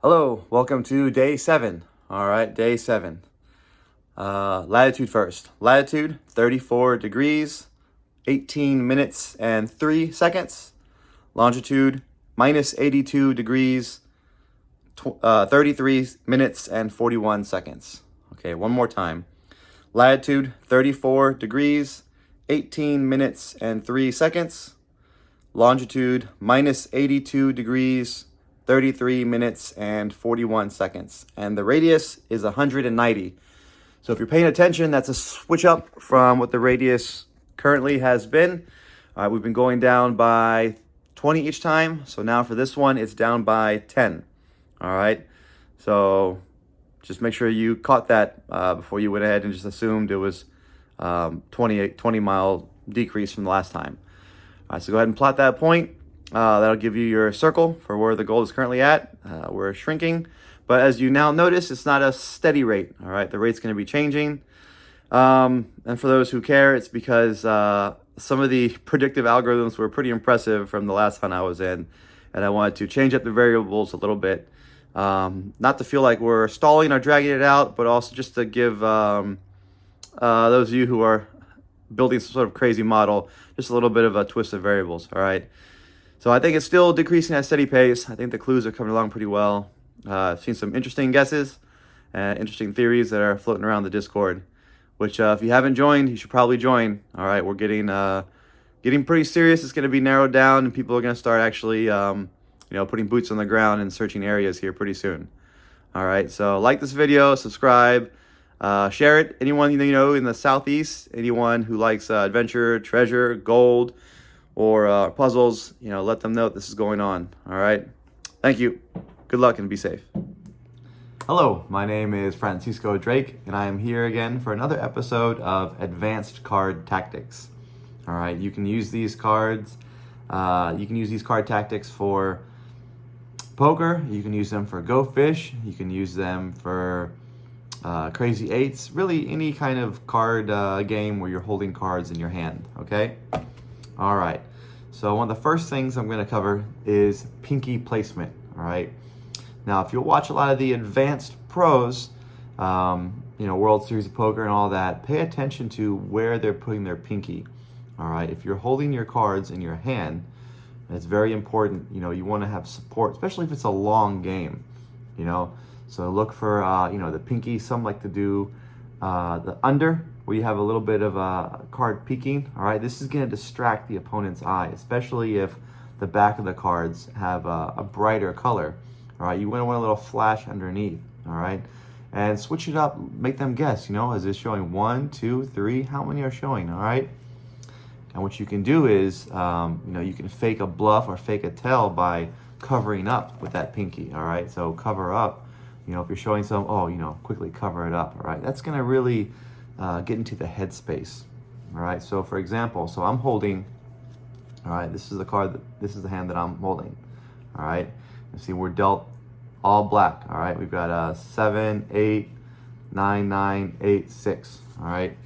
Hello, welcome to day 7. All right, day 7. Latitude first. Latitude, 34 degrees, 18 minutes and 3 seconds. Longitude, minus 82 degrees, 33 minutes and 41 seconds. Okay, one more time. Latitude, 34 degrees, 18 minutes and 3 seconds. Longitude, minus 82 degrees, 33 minutes and 41 seconds. And the radius is 190. So if you're paying attention, that's a switch up from what the radius currently has been. We've been going down by 20 each time. So now for this one, it's down by 10. All right. So just make sure you caught that before you went ahead and just assumed it was 20 mile decrease from the last time. All right, so go ahead and plot that point. That'll give you your circle for where the gold is currently at. We're shrinking, but as you now notice, it's not a steady rate. All right, the rate's going to be changing. And for those who care, it's because some of the predictive algorithms were pretty impressive from the last hunt I was in, and I wanted to change up the variables a little bit. Not to feel like we're stalling or dragging it out, but also just to give those of you who are building some sort of crazy model just a little bit of a twist of variables. All right. So I think it's still decreasing at a steady pace. I think the clues are coming along pretty well. I've seen some interesting guesses and interesting theories that are floating around the Discord, which if you haven't joined, you should probably join. All right, we're getting pretty serious. It's going to be narrowed down, and people are going to start actually, putting boots on the ground and searching areas here pretty soon. All right, so like this video, subscribe, share it. Anyone you know in the Southeast, anyone who likes adventure, treasure, gold, or puzzles, let them know this is going on. All right. Thank you. Good luck and be safe. Hello, my name is Francisco Drake, and I am here again for another episode of Advanced Card Tactics. All right, you can use these cards. You can use these card tactics for poker. You can use them for Go Fish. You can use them for Crazy Eights. Really, any kind of card game where you're holding cards in your hand. Okay. All right, so one of the first things I'm going to cover is pinky placement, all right? Now, if you'll watch a lot of the advanced pros, World Series of Poker and all that, pay attention to where they're putting their pinky, all right? If you're holding your cards in your hand, it's very important, you want to have support, especially if it's a long game, So look for, the pinky. Some like to do the under, where you have a little bit of a card peeking. All right, this is going to distract the opponent's eye, especially if the back of the cards have a brighter color. All right, you want a little flash underneath. All right, and switch it up, make them guess. Is it showing 1, 2, 3? How many are showing? All right, and what you can do is, you can fake a bluff or fake a tell by covering up with that pinky. All right, so cover up. If you're showing some, quickly cover it up. All right, that's going to really get into the headspace. All right, so for example, I'm holding, all right, this is the card, this is the hand that I'm holding. All right, you see we're dealt all black. All right, we've got 7, 8, 9, 9, 8, 6. All right,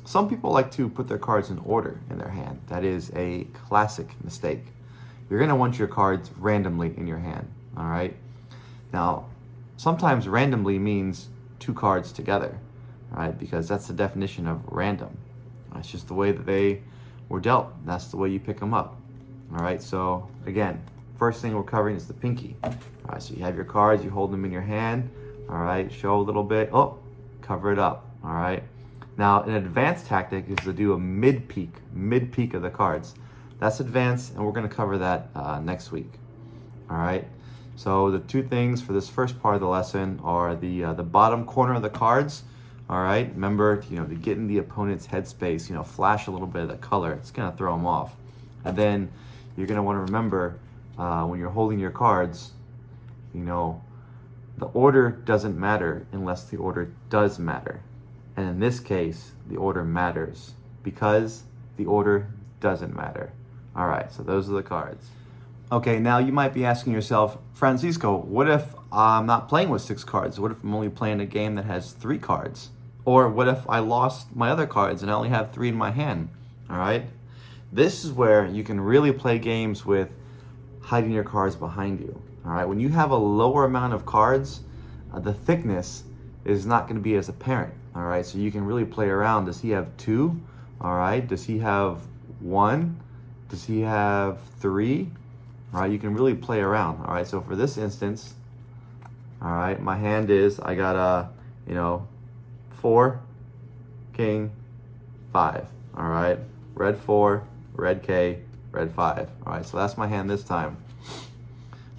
some people like to put their cards in order in their hand. That is a classic mistake. You're going to want your cards randomly in your hand. All right, now sometimes randomly means 2 cards together. Right, because that's the definition of random. It's just the way that they were dealt. That's the way you pick them up. All right, so again, first thing we're covering is the pinky. All right, so you have your cards, you hold them in your hand. All right, show a little bit. Oh, cover it up. All right. Now, an advanced tactic is to do a mid peek of the cards. That's advanced, and we're going to cover that next week. All right. So the 2 things for this first part of the lesson are the bottom corner of the cards. All right, remember, to get in the opponent's headspace, flash a little bit of the color. It's going to throw them off. And then you're going to want to remember when you're holding your cards, the order doesn't matter unless the order does matter. And in this case, the order matters because the order doesn't matter. All right, so those are the cards. Okay, now you might be asking yourself, Francisco, what if I'm not playing with 6 cards? What if I'm only playing a game that has 3 cards? Or what if I lost my other cards and I only have 3 in my hand? All right, this is where you can really play games with hiding your cards behind you. All right, when you have a lower amount of cards, the thickness is not going to be as apparent. All right, so you can really play around. Does he have 2? All right, does he have 1? Does he have 3? All right, you can really play around. All right, so for this instance, all right, my hand is, I got a, 4, king, 5. All right, red 4, red K, red 5. All right, so that's my hand this time.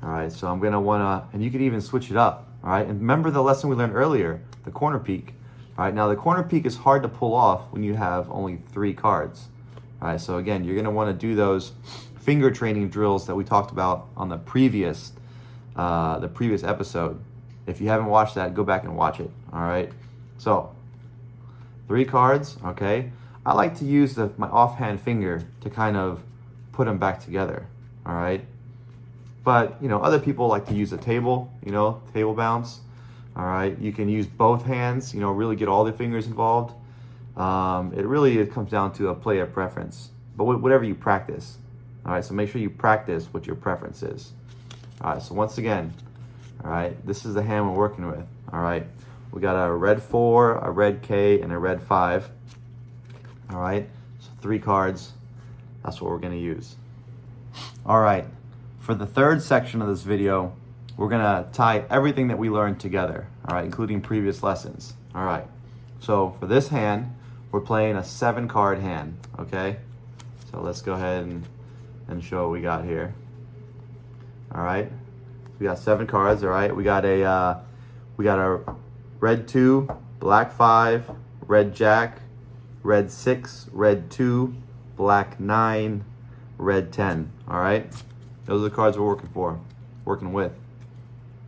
All right, so I'm gonna wanna, and you could even switch it up. All right, and remember the lesson we learned earlier, the corner peek. All right, now the corner peek is hard to pull off when you have only 3 cards. All right, so again, you're gonna wanna do those finger training drills that we talked about on the previous episode. If you haven't watched that, go back and watch it. All right, so 3 cards. Okay, I like to use my offhand finger to kind of put them back together. All right, but other people like to use a table, table bounce. All right, you can use both hands, really get all the fingers involved. It comes down to a player preference, but whatever you practice. All right, so make sure you practice what your preference is. All right, so once again, all right, this is the hand we're working with. All right, we got a red 4, a red K, and a red 5. All right, so 3 cards. That's what we're gonna use. All right, for the third section of this video, we're gonna tie everything that we learned together, all right, including previous lessons. All right, so for this hand, we're playing a 7-card hand, okay? So let's go ahead and show what we got here. All right, we got 7 cards, all right? We got a red 2, black 5, red jack, red 6, red 2, black 9, red 10, all right? Those are the cards we're working with.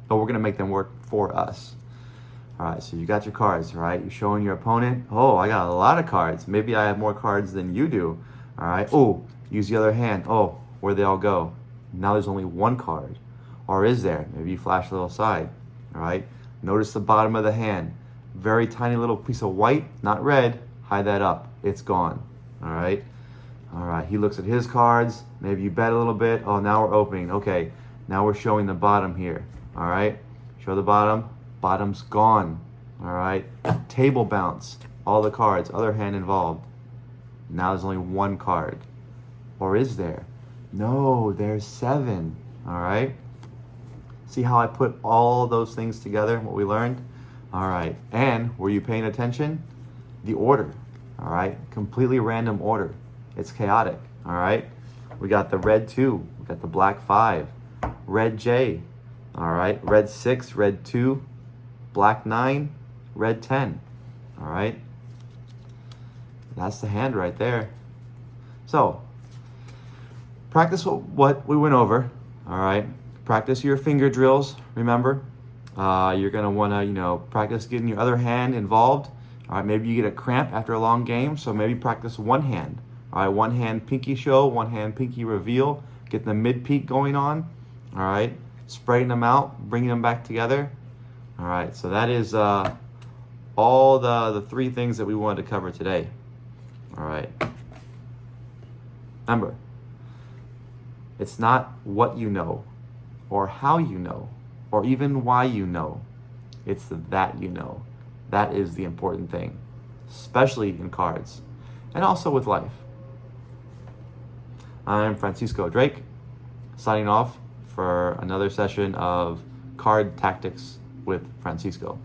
But we're gonna make them work for us. All right, so you got your cards, right? You're showing your opponent, oh, I got a lot of cards. Maybe I have more cards than you do, all right? Oh, use the other hand. Oh, where'd they all go? Now there's only 1 card. Or is there? Maybe you flash a little side, all right? Notice the bottom of the hand. Very tiny little piece of white, not red. Hide that up, it's gone, all right? All right, he looks at his cards. Maybe you bet a little bit. Oh, now we're opening. Okay, now we're showing the bottom here. All right, show the bottom. Bottom's gone. All right, table bounce. All the cards, other hand involved. Now there's only 1 card. Or is there? No, there's 7. All right. See how I put all those things together, what we learned? All right, and were you paying attention? The order, all right? Completely random order. It's chaotic, all right? We got the red 2, we got the black 5, red J, all right? Red 6, red 2, black 9, red 10, all right? That's the hand right there. So, practice what we went over, all right? Practice your finger drills, remember? You're gonna wanna, practice getting your other hand involved. All right, maybe you get a cramp after a long game, so maybe practice 1 hand. All right, 1 hand pinky show, 1 hand pinky reveal. Get the mid peek going on. All right, spreading them out, bringing them back together. All right, so that is all the 3 things that we wanted to cover today. All right. Remember, it's not what you know, or how you know, or even why you know. It's that you know. That is the important thing, especially in cards, and also with life. I'm Francisco Drake, signing off for another session of Card Tactics with Francisco.